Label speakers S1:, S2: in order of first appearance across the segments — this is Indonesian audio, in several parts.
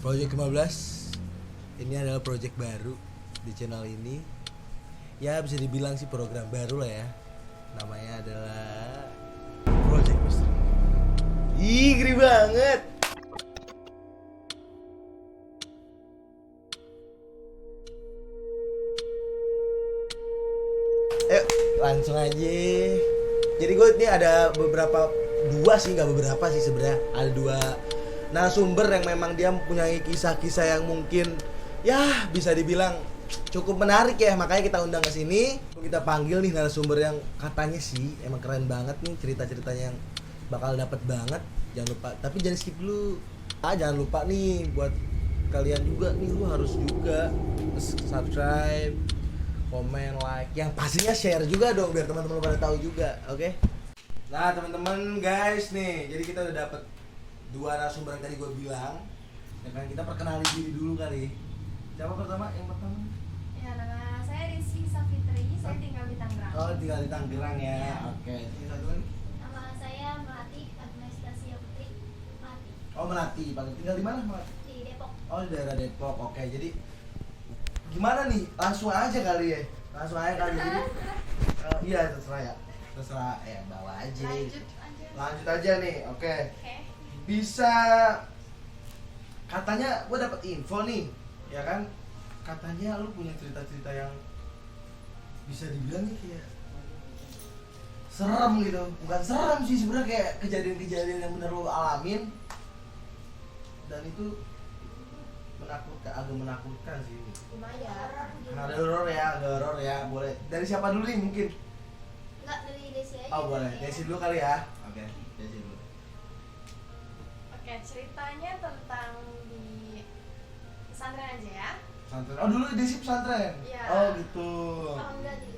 S1: Project 15 ini adalah project baru di channel ini. Ya bisa dibilang sih program baru lah ya. Namanya adalah Project Misteri. Ih, ngeri banget. Ayo langsung aja. Jadi gue ini ada beberapa, dua sih, nggak beberapa sih sebenarnya. Ada dua narasumber yang memang dia mempunyai kisah-kisah yang mungkin ya bisa dibilang cukup menarik ya, makanya kita undang ke sini. Kita panggil nih narasumber yang katanya sih emang keren banget nih, cerita-ceritanya yang bakal dapat banget. Jangan lupa, tapi jangan skip dulu. Jangan lupa nih buat kalian juga nih, lu harus juga subscribe, komen, like, yang pastinya share juga dong biar teman-teman pada tahu juga, oke? Nah teman-teman guys nih, jadi kita udah dapet dua narasumber yang tadi gue bilang. Ya kan, kita perkenalin diri dulu kali. Siapa pertama? Yang pertama?
S2: Ya, nama saya Rizky Safitri, saya tinggal di Tangerang.
S1: Oh, tinggal di Tangerang ya.
S2: Ya.
S1: Oke. Ini satu lagi?
S3: Nama saya Melati Anastasia Putri Melati
S1: Oh, Melati. Paling tinggal di mana, Melati?
S3: di Depok.
S1: Oh, di daerah Depok. Oke, jadi gimana nih? Langsung aja kali ya. Langsung aja kali jadi. Iya, terserah ya. Terserah ya, bawa aja. Lanjut aja nih. Oke.
S2: Oke.
S1: Bisa, katanya gue dapet info nih, ya kan? Katanya lu punya cerita-cerita yang bisa dibilang nih kayak serem gitu. Bukan serem sih sebenarnya, kayak kejadian-kejadian yang bener lu alamin. Dan itu menakutkan, agak menakutkan sih.
S2: Lumayan.
S1: Ada horor ya, ada horor ya. Boleh. Dari siapa dulu nih mungkin?
S3: Enggak, dari Desi aja.
S1: Oh boleh,
S3: ya.
S1: Desi dulu kali ya. Oke, Desi dulu.
S2: Oke, ceritanya tentang di pesantren aja ya.
S1: Pesantren. Oh dulu Desi pesantren.
S2: Iya.
S1: Oh gitu.
S3: Oh enggak di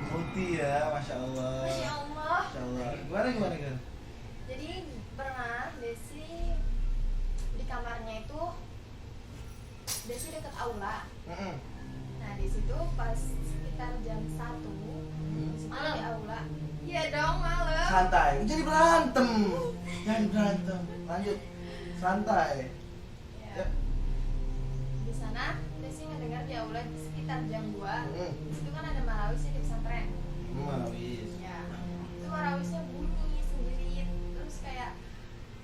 S1: Putih ya, masya Allah.
S2: Masya Allah.
S1: Masya Allah. Gimana kan?
S2: Jadi pernah Desi di kamarnya itu, Desi deket aula. Nah di situ pas sekitar jam 1
S3: Malam.
S2: di aula. Iya dong, malam.
S1: Santai. Jadi berantem. Jangan berantem. Lanjut. Santai.
S2: Ya. Di sana Desi ngedengar di aula sekitar jam 2. Di situ kan ada marawis ya di pesantren.
S1: Marawis.
S2: Ya. Itu marawisnya bunyi sendiri. Terus kayak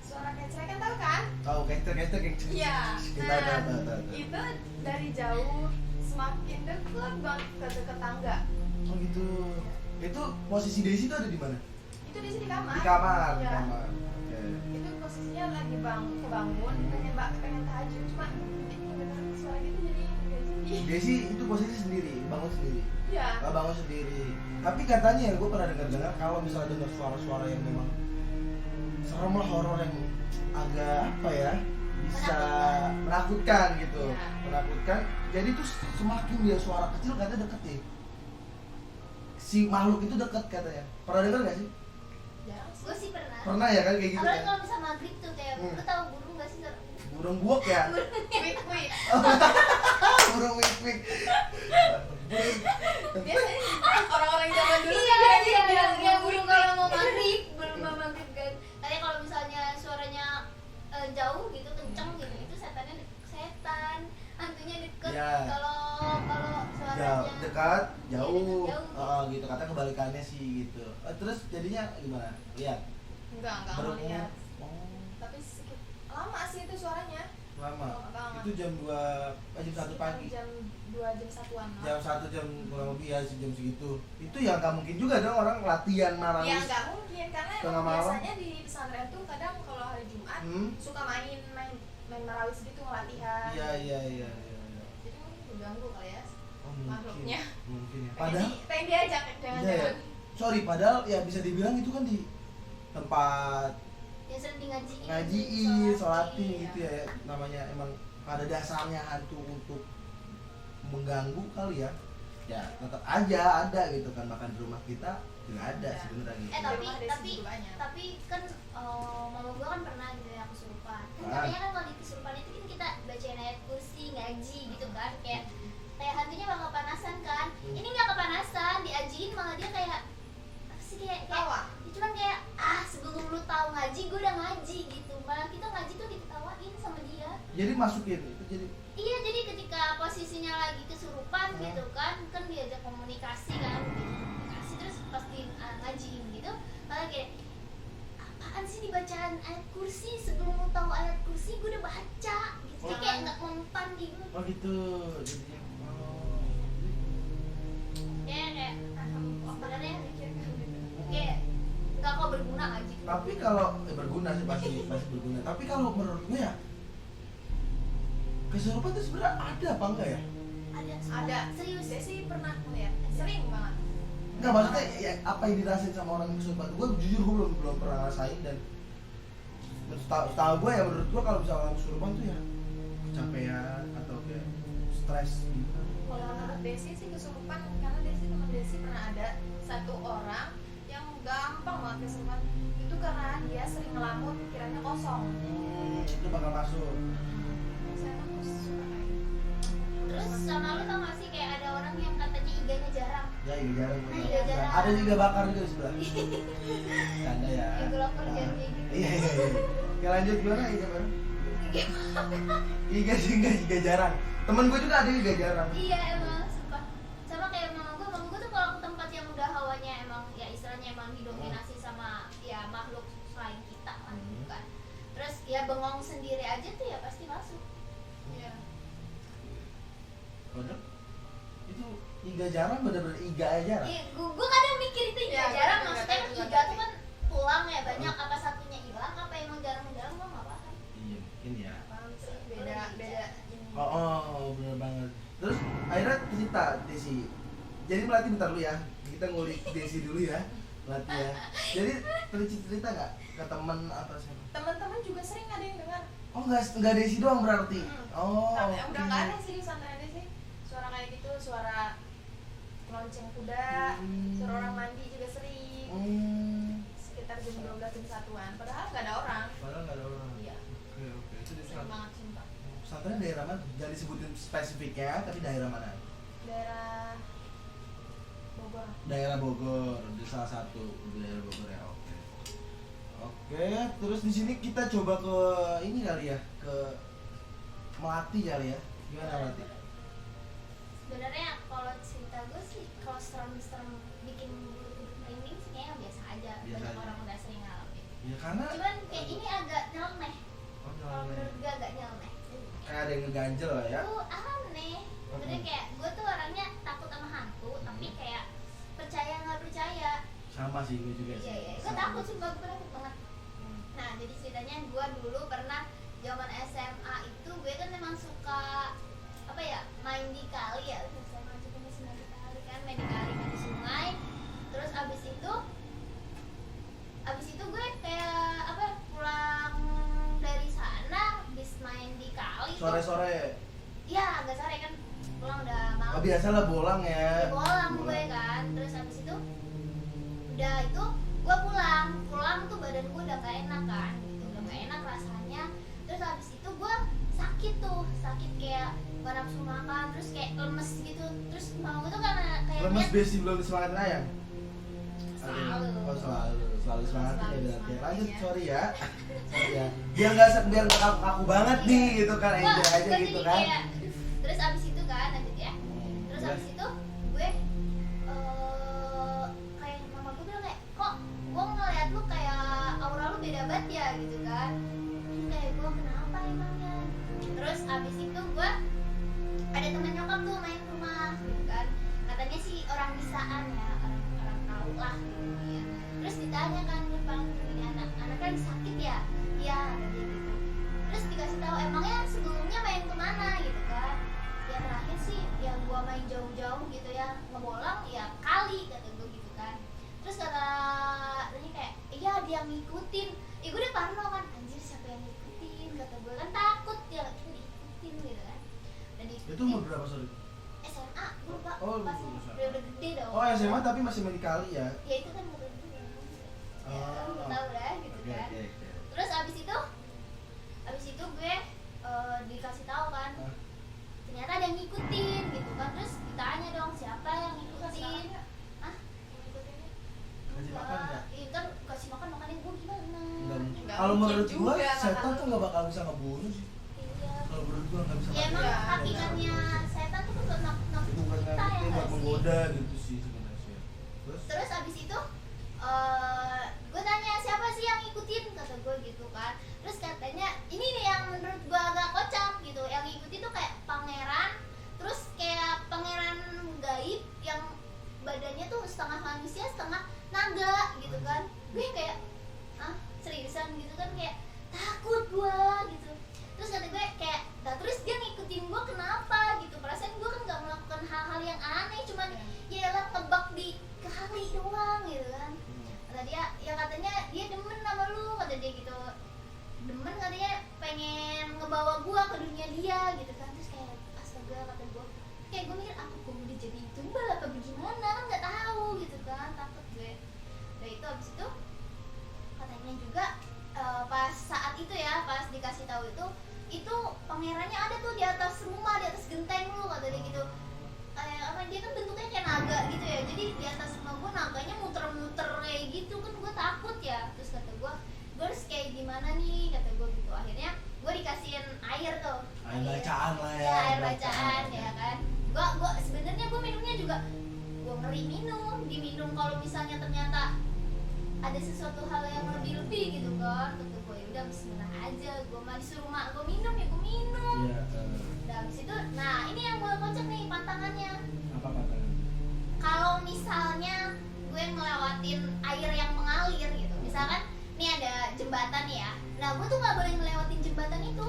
S2: suara kecrek kan, tahu kan?
S1: Oh, ketek yang
S2: Iya.
S1: Kita
S2: Nah, itu dari jauh semakin dekat banget ke tangga.
S1: Oh gitu. Itu posisi Desi itu ada di mana?
S2: Itu Desi di kamar.
S1: Di kamar. Di
S2: Iya.
S1: kamar. Oke.
S2: Itu posisinya lagi kebangun, pengen tahajud, cuma dengar suara gitu jadi nggak jadi.
S1: Desi itu posisi sendiri, bangun sendiri.
S2: Iya.
S1: Nggak bangun sendiri. Tapi katanya gue pernah dengar kalau misalnya dengar suara-suara yang memang serem lah, horor yang agak apa ya, bisa menakutkan gitu.
S2: Iya.
S1: Menakutkan. Jadi tuh semakin dia suara kecil katanya deket ya. Si makhluk itu dekat katanya. Pernah dengar nggak sih?
S2: Jarang sih.
S3: Gue sih pernah.
S1: Pernah ya kan kayak gitu
S3: Apalagi
S1: kan?
S3: kalau bisa maghrib tuh kayak lu tahu burung gak sih?
S1: Burung buak ya?
S2: Wait.
S1: Burung wik-wik.
S2: Biasanya orang-orang zaman dulu
S3: Iya,
S2: dia bilang
S3: iya, burung kalau mau maghrib, burung mau maghrib kan. Kayak kalau misalnya suaranya jauh gitu, kenceng gitu, itu setan, hantunya deket.
S1: Iya.
S3: Kalau suaranya
S1: Jauh, dekat, jauh,
S3: jauh.
S1: gitu. Katanya kebalikannya sih gitu. Terus jadinya gimana? Lihat.
S2: enggak
S1: Baru
S2: ngeliat.
S1: Oh,
S2: Tapi sedikit lama sih itu suaranya.
S1: lama.
S2: Lama.
S1: Itu jam 2, jam 1 pagi.
S2: Jam 2, jam 1-an lah.
S1: Jam 1 jam kurang lebih ya, jam segitu. Itu ya nggak mungkin juga dong orang latihan
S2: Ya
S1: marawis.
S2: nggak mungkin, karena
S1: Tengah
S2: emang
S1: malam.
S2: biasanya di pesantren tuh kadang kalau hari Jumat suka main marawis gitu, ngelatihan.
S1: Iya.
S2: Jadi mungkin mengganggu kali ya
S1: Oh, mungkin.
S2: makhluknya.
S1: Mungkin ya. Padahal
S2: pengen diajak
S1: iya ya.
S2: jangan-jangan.
S1: Sorry, padahal ya bisa dibilang itu kan di tempat
S3: yang sering di
S1: ngajiin, sholatin
S2: Iya.
S1: gitu ya. Namanya emang pada dasarnya hantu untuk mengganggu kali ya. Ya tetap aja ada gitu kan, makan di rumah kita juga ada
S2: Ya.
S1: sebenarnya.
S3: tapi
S2: Di rumah Desi
S3: tapi
S2: juga banyak.
S3: tapi kan mama gue kan pernah gitu ya kesurupan. Kan
S1: Ah.
S3: katanya kan kalau di kesurupan itu kan kita bacain ayat kursi, ngaji gitu kan, kayak hantunya bakal kepanasan kan. Ini nggak kepanasan, diajiin malah dia kayak apa sih, kayak
S2: Tawa.
S3: ya cuman kayak sebelum lu tahu ngaji gue udah ngaji gitu, malah kita ngaji tuh diketawain sama dia.
S4: Jadi masukin itu jadi.
S3: Iya, jadi ketika posisinya lagi kesurupan gitu kan diajak komunikasi kan, komunikasi terus pasti ngajiin gitu, malah kayak apaan sih dibacaan ayat kursi, sebelum lu tahu ayat kursi gue udah baca gitu. Jadi kayak nggak mempan gitu.
S4: Oh gitu. Jadi
S3: Ya kayak sebenarnya kayak nggak kok berguna ngaji.
S4: tapi kalau berguna sih pasti berguna. Tapi kalau menurut gue ya kesurupan itu sebenarnya ada apa enggak ya?
S2: Ada.
S3: Serius
S2: Saya sih pernah ngeliat, sering banget.
S4: Enggak, maksudnya ya, apa yang dirasain sama orang yang kesurupan? Gue jujur gue belum pernah ngerasain dan setahu gue ya, menurut gue kalau misalnya orang kesurupan tuh ya kecapean atau kayak stres gitu.
S2: Kalau menurut Desi sih kesurupan, karena Desi teman Desi pernah ada satu orang yang gampang banget kesurupan. Itu karena dia sering ngelamun, pikirannya kosong.
S4: Itu bakal masuk.
S2: Saya kan suka kayak gitu.
S3: Terus sama lu tau gak sih kayak ada orang yang katanya iganya jarang.
S4: Ya iya jarang.
S3: Iya, jarang.
S4: Ada juga bakar juga di sebelah. Canda ya.
S3: Ibu lapar jangan kayak gitu.
S4: Iya. Oke, lanjut gimana iga bang? Iga sih iga jarang. Temen gue juga ada iga jarang.
S3: Iya emang sumpah. Sama kayak mama gue tuh kalau ke tempat yang udah hawanya emang ya istilahnya emang didominasi sama ya makhluk selain kita kan gitu kan. Terus ya bengong sendiri aja tuh ya pasti masuk.
S2: Iya.
S4: Kodok? Itu iga jarang bener-bener iga aja jarang.
S3: Iya, gue kadang mikir itu
S2: Iya,
S3: jarang
S2: gue
S3: maksudnya
S2: juga
S3: iga
S2: ngerti.
S3: tuh kan pulang ya banyak, apa satunya hilang apa emang jarang-jarang gue nggak paham.
S4: Iya mungkin ya.
S2: Paham sih, beda ini.
S4: Oh, bener banget. Terus akhirnya cerita Desi. Jadi Melati bentar dulu ya. Kita ngulik Desi dulu ya. Melati ya. Jadi cerita nggak ke teman atau siapa?
S2: Teman-teman juga sering ada yang dengar.
S4: Oh nggak Desi doang berarti. Oh.
S2: Tapi
S4: oke.
S2: udah nggak ada sih di pesantren Desi. Suara kayak gitu, suara lonceng kuda, suara orang mandi juga sering. Sekitar jam 12 jam 1-an. Padahal nggak ada orang.
S4: Padahal nggak ada orang.
S2: Iya,
S4: Oke. Itu di
S2: sering banget sumpah.
S4: pesantren daerah mana? Jangan disebutin spesifiknya, tapi daerah mana?
S2: Daerah Bogor.
S4: Daerah Bogor, di salah satu daerah Bogor ya. Oke. Oke, terus di sini kita coba ke ini kali ya, ke Melati kali ya. Gimana Melati?
S3: Sebenarnya kalau cerita gue sih kalau serem-serem bikin bulu kuduk merinding sih kayaknya biasa aja.
S4: Biasa
S3: Banyak
S4: aja.
S3: orang udah sering ngalamin.
S4: Ya karena
S3: Cuman kayak ini agak nyeleneh.
S4: Oh,
S3: Kalau
S4: nyeleneh.
S3: menurut gue agak nyeleneh.
S4: kayak ada yang ngeganjel lah ya.
S3: Itu aneh. Sebenarnya kayak gue tuh orangnya takut sama hantu, tapi kayak percaya nggak percaya.
S4: Sama sih gue juga sih.
S3: Iya, gue takut sih, gue takut banget. Nah, jadi ceritanya gue dulu pernah zaman SMA itu gue kan memang suka apa ya, main di kali ya. SMA juga masih main di kali kan, main di kali, main di sungai. Terus abis itu gue kayak apa pulang dari sana, habis main di kali. tuh.
S4: Sore-sore.
S3: Iya, agak sore kan, pulang udah malam.
S4: Oh biasa lah bolang ya.
S3: Bolang gue kan, terus habis itu udah itu gue pulang tuh badan gue udah gak enak kan gitu, udah gak enak rasanya. Terus habis itu gue sakit kayak gak nafsu makan, terus kayak lemes gitu. Terus mau tuh karena kayak
S4: Lemes
S3: liat-
S4: besi belum semangat ayam.
S3: Selalu.
S4: Oh selalu semangat ya
S2: Selalu
S4: berarti.
S2: semangat,
S4: Lanjut
S2: ya.
S4: sorry ya. Sorry ya. Biar nggak aku banget nih gitu kan,
S3: Gua-
S4: enjoy aja
S3: gua
S4: gitu
S3: jadi
S4: kan.
S3: kayak, terus abis itu kan lanjut ya. Terus
S4: Boleh.
S3: abis itu gue kayak mama gue bilang kayak kok gue ngeliat lu kayak aura lu beda banget ya gitu kan. Terus kayak gue kenapa emangnya? Terus abis itu gue ada temen nyokap tuh main rumah gitu kan. Katanya sih orang bisaan ya, orang tahu lah gitu ya. Terus ditanya kan bang, ini anak kan sakit ya? Iya kata dia gitu. Terus dikasih tahu emangnya sebelumnya main kemana gitu kan. Ya terakhir sih yang gua main jauh-jauh gitu ya, ngebolang ya kali kata gue gitu kan. Terus katanya kayak iya dia ngikutin. Gue udah parno kan, anjir siapa yang ngikutin, kata gue kan takut ya kita diikutin gitu kan. Dan
S4: Itu umur berapa sorry?
S3: SMA gue lupa,
S4: Oh,
S3: pas
S4: lu lulusan.
S3: udah gede dong.
S4: Oh SMA tapi masih main di kali ya.
S3: Ya itu kan kata gue ya,
S4: Oh.
S3: lu tahu dah gitu
S4: Oke
S3: kan.
S4: oke.
S3: Terus abis itu gue dikasih tahu kan,
S4: Hah?
S3: ternyata ada yang ngikutin gitu kan. Terus ditanya dong siapa yang ngikutin. Hah?
S4: Kasih makan nggak?
S3: Iya, ntar kasih makannya gue gimana?
S4: Enggak mungkin.
S2: Nggak
S4: Kalau
S2: mungkin
S4: menurut gua
S2: juga,
S4: setan
S2: kata
S4: tuh
S2: lu.
S4: nggak bakal bisa ngebunuh sih.
S3: Iya,
S4: gue nggak bisa
S3: Ya emang hakikannya setan tuh buat nakut
S4: bukan
S3: kita ya
S4: nggak
S3: nggak
S4: buat
S3: sih?
S4: menggoda gitu sih sebenarnya.
S3: Terus abis itu gue tanya siapa sih yang ngikutin, kata gue gitu kan. Terus katanya ini nih yang menurut gue agak kocak gitu, yang ngikutin tuh kayak pangeran, terus kayak pangeran gaib yang badannya tuh setengah manusia setengah naga gitu kan. Gue kayak ah seriusan gitu kan, kayak takut gue gitu. Terus kata gue kayak nah, terus dia ngikutin gue kenapa gitu, perasaan gue kan gak melakukan hal-hal yang aneh, cuman ya lah ngebak di kali doang gitu kan. Kata dia ya katanya dia demen sama lu, kata dia gitu, demen katanya pengen ngebawa gua ke dunia dia gitu kan. Terus kayak astaga, kata gua kayak gue mikir aku kok udah jadi tumbal apa bagaimana kan nggak tahu gitu kan, takut gue. Udah itu abis itu katanya juga pas saat itu ya, pas dikasih tahu itu pangerannya ada tuh di atas rumah, di atas genteng lu, kata dia gitu. Kayak apa, dia kan bentuknya kayak naga gitu ya, jadi di atas rumah gue naganya muter-muter kayak gitu kan, gue takut ya. Terus kata gue harus kayak gimana nih, kata gue gitu. Akhirnya gue dikasihin air tuh,
S4: Air bacaan lah ya.
S3: ya air bacaan ya kan. Gue sebenarnya gue minumnya juga gue ngeri minum, diminum kalau misalnya ternyata ada sesuatu hal yang lebih gitu kan. Kata gue ya udah bismillah aja, gue mah disuruh mak gue minum ya gue minum.
S4: Iya.
S3: Udah habis itu, nah ini yang gue kocak nih pantangannya.
S4: Apa pantangan?
S3: Kalau misalnya gue ngelewatin air yang mengalir gitu, misalkan nih ada jembatan nih ya, nah gue tuh nggak boleh ngelewatin jembatan itu,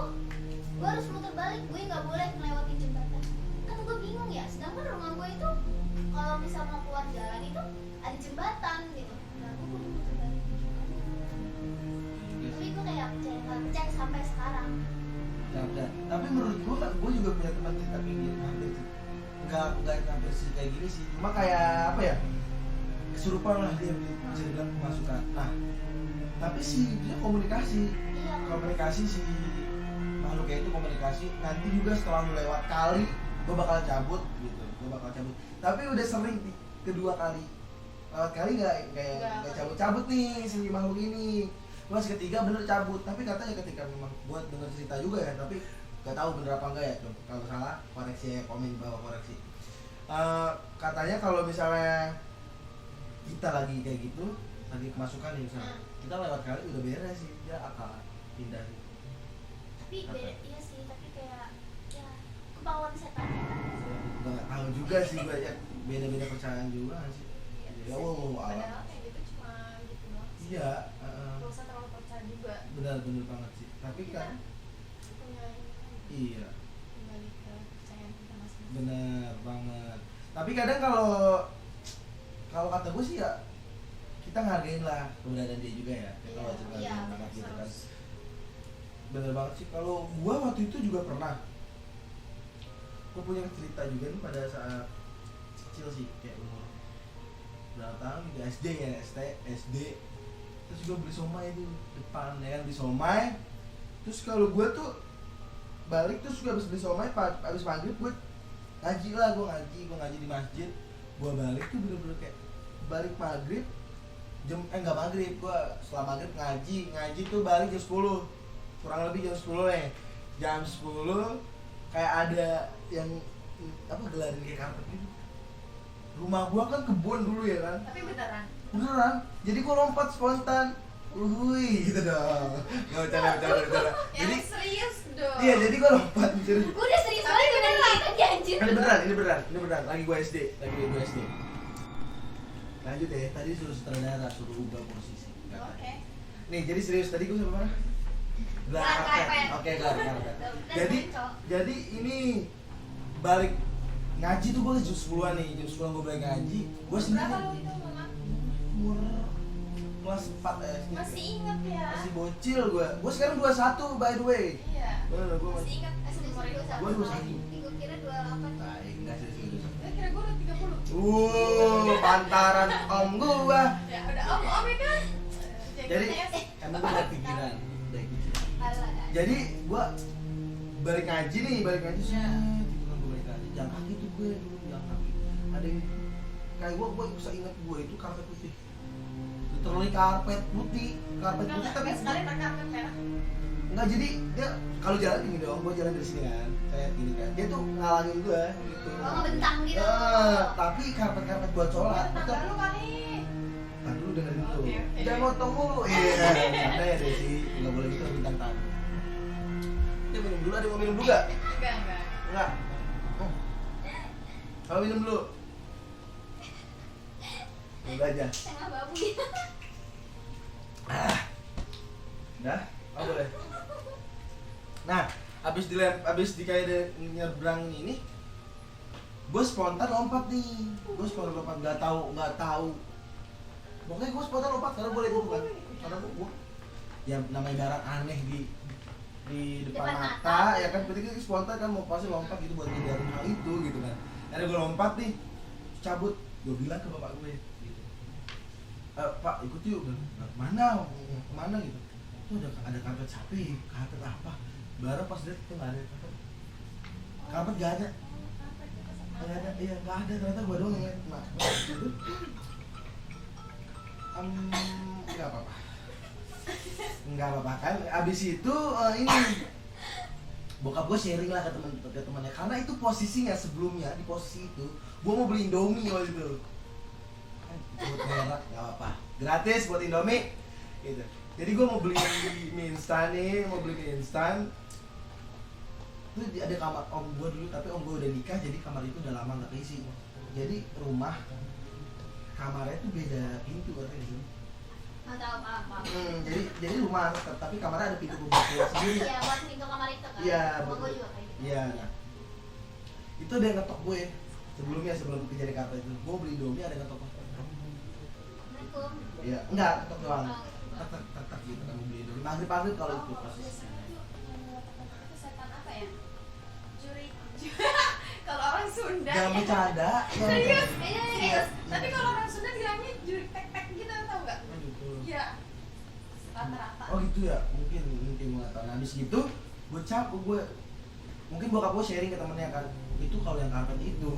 S3: gue harus muter balik, gue nggak boleh ngelewatin jembatan. Kan gue bingung ya, sedangkan rumah gue itu kalau misal mau keluar jalan itu ada jembatan gitu, nah gue kudu muter balik. Tapi gue kayak percaya nggak percaya sampai sekarang.
S4: Tapi menurut gue juga punya teman cerita kayak gini, hampir sih. Enggak hampir sih kayak gini sih, cuma kayak apa ya, kesurupan lah dia bisa dibilang kemasukan. Nah, tapi sih dia komunikasi si makhluk kayak itu komunikasi. Nanti juga setelah lu lewat kali, gue bakal cabut gitu, tapi udah sering kedua kali lewat kali nggak cabut nih si makhluk ini. Mas ketiga bener cabut, tapi katanya ketika memang buat denger cerita juga ya, tapi gak tahu bener apa enggak ya. Kalau salah koreksi ya, komen bawah koreksi. Katanya kalau misalnya kita lagi kayak gitu, lagi kemasukan nih misalnya, kita lewat kali udah beres sih, dia akan pindah.
S3: Tapi beda, iya sih, tapi kayak ya kebawaan setan.
S4: Nggak tahu juga sih, banyak beda-beda percayaan juga sih. Ya Allah,
S2: Padahal kayak gitu cuma gitu doang sih.
S4: iya.
S2: Gak usah terlalu percaya juga.
S4: Benar-benar banget sih. Tapi
S2: Kita
S4: kan,
S2: punya
S4: iya.
S2: kembali ke kepercayaan kita masing-masing.
S4: Bener banget. Tapi kadang kalau kata gue sih ya, kita ngargain lah keberadaan dia juga ya.
S2: Iya,
S4: Kalau cerita
S2: iya,
S4: banget gitu kan.
S2: harus.
S4: Bener banget sih. Kalau gue waktu itu juga pernah, gue punya cerita juga nih pada saat kecil sih, kayak umur berapa tahun di SD ya, SD. Terus gue beli somai itu depan ya kan, beli somai. Terus kalau gue tuh balik, terus gue habis beli somai, habis maghrib gue ngaji di masjid. Gue balik tuh bener-bener kayak balik maghrib nggak maghrib, gue setelah maghrib ngaji tuh balik jam 10, kurang lebih jam 10 nih. Jam 10 kayak ada yang apa, gelarin kayak karpet gitu. Rumah gua kan kebun dulu ya kan,
S2: Tapi beneran.
S4: jadi gua lompat spontan, gitu dong. Nggak bercanda. Jadi
S2: Yang serius dong.
S4: iya, jadi gua lompat serius.
S3: Gue udah serius
S2: Tapi
S3: banget
S2: beneran.
S3: beneran tadi anjir.
S4: Ini beneran. Lagi gua SD. Lanjut ya, tadi suruh sutradara, suruh ubah posisi.
S2: Oke.
S4: Nih, jadi serius tadi gua sama mana? Gelar
S3: Gelar
S4: karpet.
S3: karpet.
S4: Oke, gelar karpet.
S3: Dan Bonco.
S4: Jadi ini balik ngaji tuh gue jam 10-an nih, jam 10 gue balik ngaji. Gue
S2: Berapa
S4: sendiri
S2: lu itu, Mama?
S4: umur kelas 4 SD.
S2: Masih inget ya?
S4: Masih bocil gue. Gue sekarang 21 by the way.
S2: Iya.
S4: Bener, gue
S2: Masih
S4: masih.
S2: inget umur itu.
S4: Gua 21.
S3: Gue kira 28.
S4: Baik, enggak serius.
S2: Kira gue udah 30.
S4: Pantaran om gua.
S2: Ya udah om itu kan.
S4: Jadi emang gue ada pikiran dari kecil. Jadi gue balik ngaji sih, gue balik ngaji, jalan kaki tuh gue dulu, jalan kaki. Ada yang kayak gue bisa ingat gue itu karpet putih, literally karpet putih tapi
S2: Sekali pakai karpet merah.
S1: Enggak, jadi dia kalau jalan gini dong, gua jalan dari sini kan, kayak gini kan, dia tuh ngalangin gua gitu.
S3: Oh, ngebentang gitu.
S1: Tapi karpet buat sholat itu.
S2: Bentar dulu kali.
S1: Ntar dulu dengerin dulu.
S2: Oke, oke.
S1: Jangan motong mulu. Iya, santai ya Desi, nggak boleh gitu bintang tamu. Dia minum dulu, ada mau minum dulu nggak?
S2: Enggak.
S1: Enggak. Kalau minum dulu. Enggak aja.
S3: Tengah babu ya.
S1: Dah, oh boleh. Nah, abis di kayak nyebrang ini, gue spontan lompat nih. Gue spontan lompat, nggak tahu. Pokoknya gue spontan lompat karena boleh itu kan. Karena gue ya namanya barang aneh di depan
S3: Depan
S1: mata,
S3: mata.
S1: ya kan berarti kan spontan kan mau pasti lompat gitu buat ngejarin hal itu gitu kan. Akhirnya gue lompat nih, cabut, gue bilang ke bapak gue gitu. Pak ikut yuk, mana gitu. Itu ada karpet sapi, karpet apa? Baru pas lihat itu nggak ada karpet nggak ada. Nggak ada, iya nggak ada, ternyata gue doang yang lihat. Nah, nggak apa-apa kan. Abis itu ini bokap gue sharing lah ke temannya karena itu posisinya sebelumnya di posisi itu gue mau beli Indomie waktu itu. Sebut merek nggak apa-apa, gratis buat Indomie gitu. Jadi gue mau beli mie instan nih, itu ada kamar om gue dulu, tapi om gue udah nikah jadi kamar itu udah lama nggak keisi. Jadi rumah kamarnya tuh beda pintu katanya gitu.
S3: Nggak tahu apa.
S1: Jadi rumah tapi kamarnya ada pintu keluar sendiri.
S3: Iya, buat pintu kamar itu kan.
S1: Iya,
S3: Rumah
S1: betul.
S3: gue juga kayak gitu.
S1: Iya, nah. Itu ada yang ngetok gue sebelum kejadian karpet itu. Gue beli Indomie ada yang ngetok.
S3: Assalamualaikum.
S1: Iya, enggak ngetok doang.
S3: Oh.
S1: Tak gitu kan, beli Indomie. Maghrib kalau itu pas.
S2: Biasanya tuh itu setan apa ya? Juri. Kalau orang Sunda.
S1: Jangan bercanda.
S2: Serius?
S3: Iya.
S2: Serius. Tapi kalau orang Sunda bilangnya juri tek-tek gitu, tau nggak?
S1: Oh, gitu.
S2: Iya. Rata-rata.
S1: Oh gitu ya, mungkin nggak tahu. Nah, habis gitu gue mungkin bokap gue sharing ke temennya kan, itu kalau yang karpet itu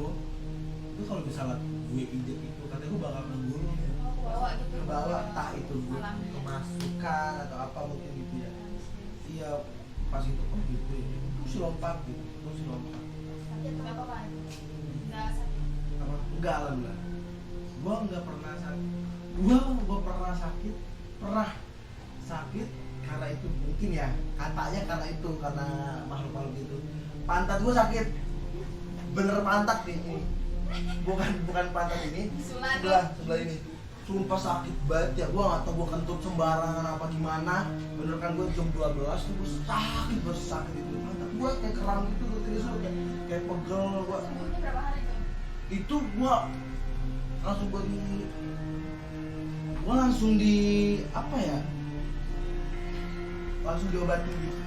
S1: kalau misalnya gue injek itu katanya gue bakal ngebunuh ya.
S2: Bawa gitu.
S1: Bawa entah itu gue
S2: Alam.
S1: kemasukan atau apa mungkin gitu ya. Iya, pas itu oh gitu ya. Terus lompat gitu, terus lompat.
S2: Sakit nggak apa-apa. Nggak sakit.
S1: Apa? Enggak alhamdulillah. Gue nggak pernah sakit. Gue pernah sakit karena itu mungkin ya katanya karena makhluk itu. Pantat gue sakit, bener pantat nih ini. Bukan pantat ini, sebelah ini. Sumpah sakit banget ya, gue gak tau gue kentut sembarangan apa gimana. Bener kan gue jam 12 tuh gue sakit itu. Pantat gue kayak keram gitu, terus kayak pegel gue.
S2: Sembuhnya berapa hari tuh?
S1: Itu gue langsung di apa ya? Langsung diobatin gitu.